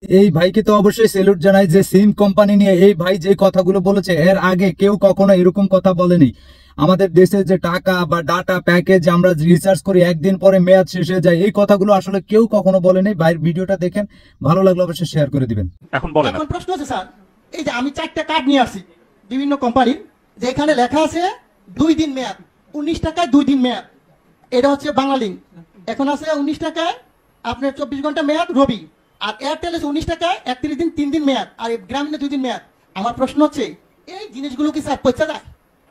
এই ভাইকে তো অবশ্যই স্যালুট জানাই যে সিম কোম্পানি নিয়ে এই ভাই যে কথাগুলো বলেছে, এর আগে কেউ কখনো এরকম কথা বলেনি। আমাদের দেশে যে টাকা বা ডাটা প্যাকেজ আমরা রিচার্জ করি, একদিন পরে মেয়াদ শেষ হয়ে যায়, এই কথাগুলো আসলে কেউ কখনো বলেনি। ভাইয়ের ভিডিওটা দেখেন, ভালো লাগলে অবশ্যই শেয়ার করে দিবেন। এখন বলেন। এখন প্রশ্ন আছে স্যার, এই যে আমি 4টা কার্ড নিয়ে আসছি বিভিন্ন কোম্পানির, যেখানে লেখা আছে 2 দিন মেয়াদ, 19 টাকায় 2 দিন মেয়াদ। এটা হচ্ছে বাংলালিংক, এখন আছে 19 টাকায় আপনার 24 ঘন্টা মেয়াদ রবি। আর এয়ারটেল আছে 19 টাকায় 31 দিন 3 দিন মেয়াদ, আর গ্রামীণে 2 দিন মেয়াদ। আমার প্রশ্ন হচ্ছে এই জিনিসগুলো কি স্যার পয়সা যায়?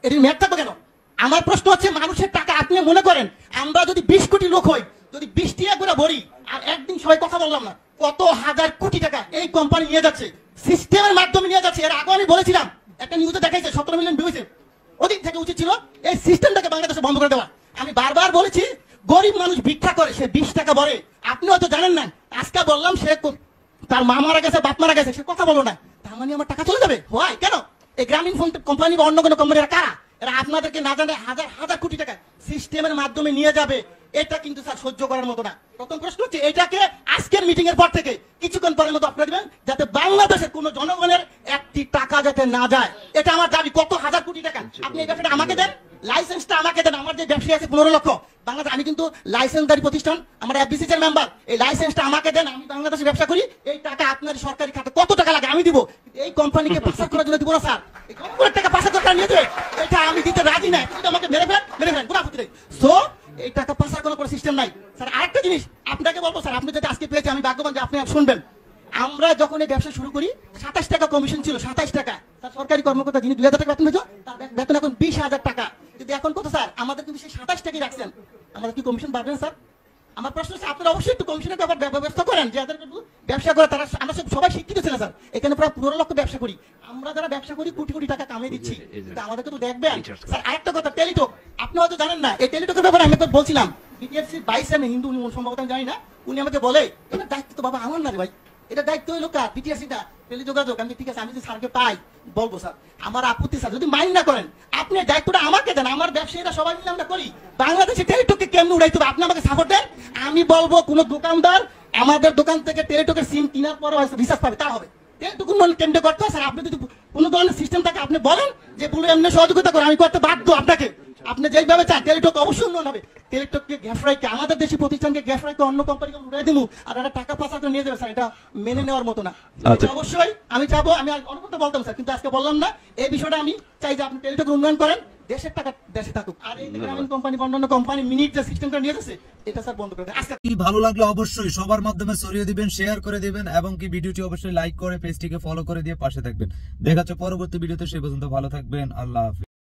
এটির মেয়াদ থাকবে কেন? আমার প্রশ্ন হচ্ছে মানুষের টাকা আপনি মনে করেন আমরা যদি 20 কোটি লোক হই, যদি 20 টাকা করে ভরি, আর একদিন সবাই কথা বললাম না, কত হাজার কোটি টাকা এই কোম্পানি নিয়ে যাচ্ছে, সিস্টেমের মাধ্যমে নিয়ে যাচ্ছে। এর আগে আমি বলেছিলাম, একটা নিউজে দেখাইছে 17 মিলিয়ন ভিউ হয়েছে। ওদিক থেকে উচিত ছিল এই সিস্টেমটাকে বাংলাদেশে বন্ধ করে দেওয়া। আমি বারবার বলেছি গরিব মানুষ ভিক্ষা করে, সে 20 টাকা ভরে, আপনি হয়তো জানেন না। আজকে বললাম সে তার মা মারা গেছে, বাপ মারা গেছে, সে কথা বলো না, তার মানে আমার টাকা চলে যাবে? হয় কেন? এই গ্রামীণ ফোন কোম্পানি বা অন্য কোনো কোম্পানিরা কারা? এরা আপনাদেরকে না জানে হাজার হাজার কোটি টাকা সিস্টেমের মাধ্যমে নিয়ে যাবে। এটা কিন্তু স্যার সহ্য করার মতো না। প্রথম প্রশ্ন হচ্ছে এটাকে আজকের মিটিং এর পর থেকে কিছুক্ষণ পরের মতো আপনারা দিবেন, যাতে বাংলাদেশের কোনো জনগণের একটি টাকা যাতে না যায়। এটা আমার দাবি। কত হাজার কোটি টাকা আপনি এই ব্যাপারটা আমাকে দেন, লাইসেন্সটা আমাকে দেন। আমার যে ব্যবসায়ী আছে 15 লক্ষ বাংলাদেশ, আমি কিন্তু লাইসেন্সদারি প্রতিষ্ঠান, আমার এফবিসি এর মেম্বার। এই লাইসেন্সটা আমাকে দেন, আমি বাংলাদেশে ব্যবসা করি। এই টাকা আপনার সরকারি খাতে কত টাকা লাগে আমি দিব, এই কোম্পানিকে পাচার করার জন্য দিব না স্যার। এই কোম্পানির টাকা পাচার করে নিয়ে যাবে, এটা আমি দিতে রাজি না। কিন্তু আমাকে মেরে ফেলেন কোনো আপত্তি নেই। সো এই টাকা পাচার করার কোনো সিস্টেম নাই স্যার। আরেকটা জিনিস আপনাকে বলবো স্যার, আপনি যদি আজকে পেয়েছেন, আমি ভাগ্যবান যে আপনি শুনবেন। আমরা যখন এই ব্যবসা শুরু করি 27 টাকা কমিশন ছিল, 27 টাকা। তার সরকারি কর্মকর্তা যিনি 2000 টাকা বেতন পেত, তার বেতন এখন 20,000 টাকা। যদি এখন কত স্যার? আমাদের কিন্তু সেই 27 টাকাই রাখছেন। আমাদের কি কমিশন বাড়বে না স্যার? আমার প্রশ্ন হচ্ছে আপনারা অবশ্যই একটু কমিশনের ব্যাপার ব্যবস্থা করেন, যে যাদের ব্যবসা করে তারা, আমরা সবাই শিক্ষিত ছিল স্যার, এখানে প্রায় 15 লক্ষ ব্যবসা করি। আমরা যারা ব্যবসা করি কোটি কোটি টাকা কামিয়ে দিচ্ছি, আমাদেরকে তো দেখবেন স্যার। আরেকটা কথা, টেলিটক আপনি হয়তো জানেন না। এই টেলিটকের ব্যাপারে আমি তো বলছিলাম, বিটিআরসি 22 আমি হিন্দু, উনি সম্ভবত আমি জানি না, উনি আমাকে বলে এটা দায়িত্ব তো বাবা আমার না রে ভাই, এটা দায়িত্ব হলো কার? বিটিআরসিটা, টেলিযোগাযোগ। আমি ঠিক আছে, আমি যদি স্যারকে পাই বলবো স্যার, আমার আপত্তি স্যার যদি মাইন্ড না করেন, আপনি দায়িত্বটা আমাকে দেন। আমার ব্যবসায়ীরা সবাই মিলে আমরা করি। বাংলাদেশে টেলিটককে কেমনে উড়াইতে হবে আপনি আমাকে সাপোর্ট দেন। আমি বলবো কোন দোকানদার আমাদের দোকান থেকে টেলিটকের সিম কেনার পর রিচার্জ পাবে, তা হবে। টেলিটক কেন্দ্র করতে হয় স্যার। আপনি যদি কোনো ধরনের সিস্টেম থাকে আপনি বলেন যে বলে এমনি সহযোগিতা করে, আমি করতে বাধ্য আপনাকে। আপনি যেইভাবে চান টেলিটক অবশ্যই উন্নয়ন হবে। টেলিটককে গ্যাফরাইকে, আমাদের দেশি প্রতিষ্ঠানকে গ্যাফরাইকে অন্য কোম্পানিকে উড়াই দেবো, আর একটা টাকা পাচার করে নিয়ে যাবে স্যার, এটা মেনে নেওয়ার মতো না। অবশ্যই আমি চাবো, আমি অনেক বলতাম স্যার, কিন্তু আজকে বললাম না। এই বিষয়টা আমি চাই যে আপনি টেলিটক উন্নয়ন করেন, দেশের টাকা দেশে থাকুক। আর এই গ্রামীণ কোম্পানি অন্যান্য কোম্পানি মিনিট যে সিস্টেমটা নিয়ে যাচ্ছে, এটা স্যার বন্ধ করে দেন। আজকে কি ভালো লাগলো অবশ্যই সবার মাধ্যমে ছড়িয়ে দিবেন, শেয়ার করে দিবেন, এবং কি ভিডিওটি অবশ্যই লাইক করে পেজটিকে ফলো করে দিয়ে পাশে থাকবেন। দেখা হচ্ছে পরবর্তী ভিডিওতে, সে পর্যন্ত ভালো থাকবেন। আল্লাহ হাফেজ।